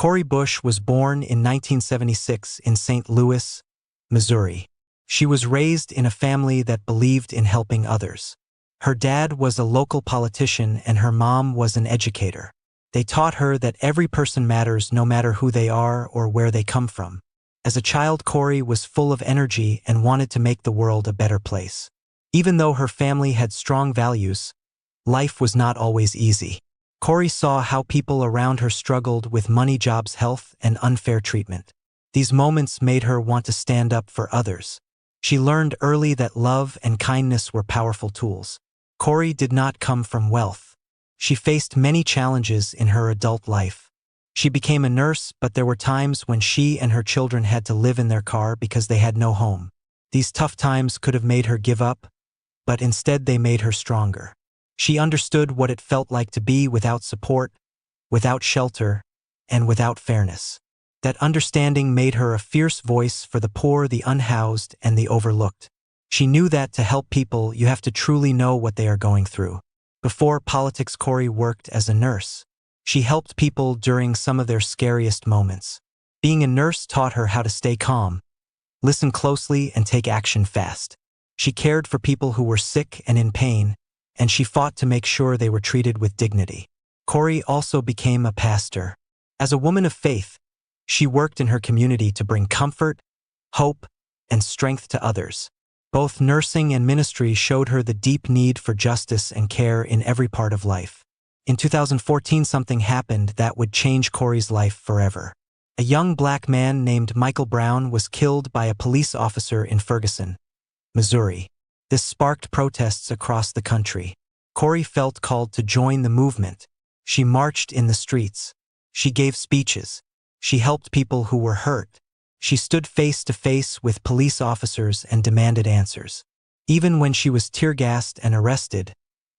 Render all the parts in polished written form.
Cori Bush was born in 1976 in St. Louis, Missouri. She was raised in a family that believed in helping others. Her dad was a local politician and her mom was an educator. They taught her that every person matters no matter who they are or where they come from. As a child, Cori was full of energy and wanted to make the world a better place. Even though her family had strong values, life was not always easy. Cori saw how people around her struggled with money, jobs, health, and unfair treatment. These moments made her want to stand up for others. She learned early that love and kindness were powerful tools. Cori did not come from wealth. She faced many challenges in her adult life. She became a nurse, but there were times when she and her children had to live in their car because they had no home. These tough times could have made her give up, but instead they made her stronger. She understood what it felt like to be without support, without shelter, and without fairness. That understanding made her a fierce voice for the poor, the unhoused, and the overlooked. She knew that to help people, you have to truly know what they are going through. Before politics, Cori worked as a nurse. She helped people during some of their scariest moments. Being a nurse taught her how to stay calm, listen closely, and take action fast. She cared for people who were sick and in pain, and she fought to make sure they were treated with dignity. Cori also became a pastor. As a woman of faith, she worked in her community to bring comfort, hope, and strength to others. Both nursing and ministry showed her the deep need for justice and care in every part of life. In 2014, something happened that would change Cori's life forever. A young black man named Michael Brown was killed by a police officer in Ferguson, Missouri. This sparked protests across the country. Cori felt called to join the movement. She marched in the streets. She gave speeches. She helped people who were hurt. She stood face to face with police officers and demanded answers. Even when she was tear-gassed and arrested,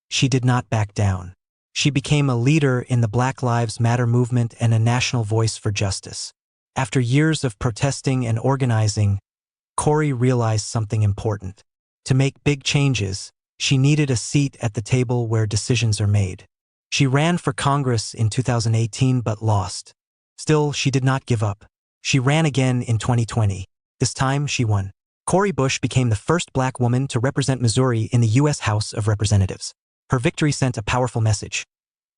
she did not back down. She became a leader in the Black Lives Matter movement and a national voice for justice. After years of protesting and organizing, Cori realized something important. To make big changes, she needed a seat at the table where decisions are made. She ran for Congress in 2018 but lost. Still, she did not give up. She ran again in 2020. This time, she won. Cori Bush became the first black woman to represent Missouri in the U.S. House of Representatives. Her victory sent a powerful message.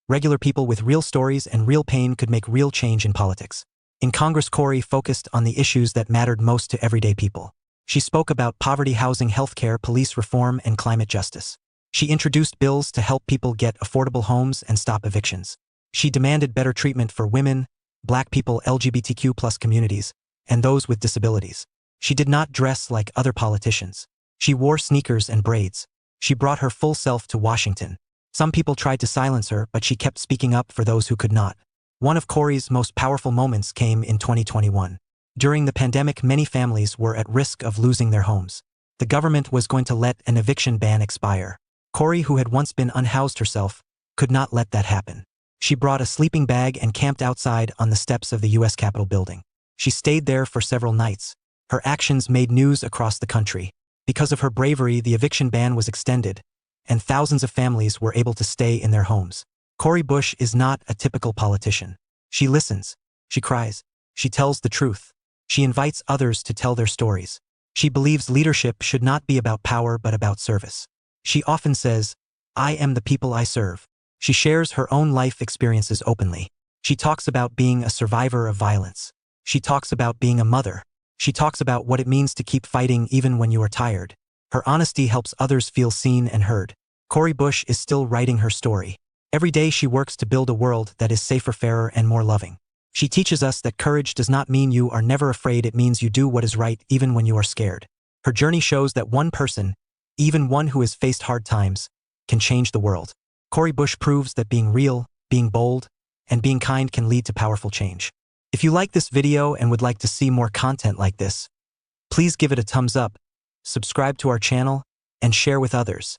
Regular people with real stories and real pain could make real change in politics. In Congress, Cori focused on the issues that mattered most to everyday people. She spoke about poverty, housing, healthcare, police reform, and climate justice. She introduced bills to help people get affordable homes and stop evictions. She demanded better treatment for women, black people, LGBTQ+ communities, and those with disabilities. She did not dress like other politicians. She wore sneakers and braids. She brought her full self to Washington. Some people tried to silence her, but she kept speaking up for those who could not. One of Cori's most powerful moments came in 2021. During the pandemic, many families were at risk of losing their homes. The government was going to let an eviction ban expire. Cori, who had once been unhoused herself, could not let that happen. She brought a sleeping bag and camped outside on the steps of the U.S. Capitol building. She stayed there for several nights. Her actions made news across the country. Because of her bravery, the eviction ban was extended, and thousands of families were able to stay in their homes. Cori Bush is not a typical politician. She listens. She cries. She tells the truth. She invites others to tell their stories. She believes leadership should not be about power but about service. She often says, "I am the people I serve." She shares her own life experiences openly. She talks about being a survivor of violence. She talks about being a mother. She talks about what it means to keep fighting even when you are tired. Her honesty helps others feel seen and heard. Cori Bush is still writing her story. Every day she works to build a world that is safer, fairer, and more loving. She teaches us that courage does not mean you are never afraid, it means you do what is right even when you are scared. Her journey shows that one person, even one who has faced hard times, can change the world. Cori Bush proves that being real, being bold, and being kind can lead to powerful change. If you like this video and would like to see more content like this, please give it a thumbs up, subscribe to our channel, and share with others.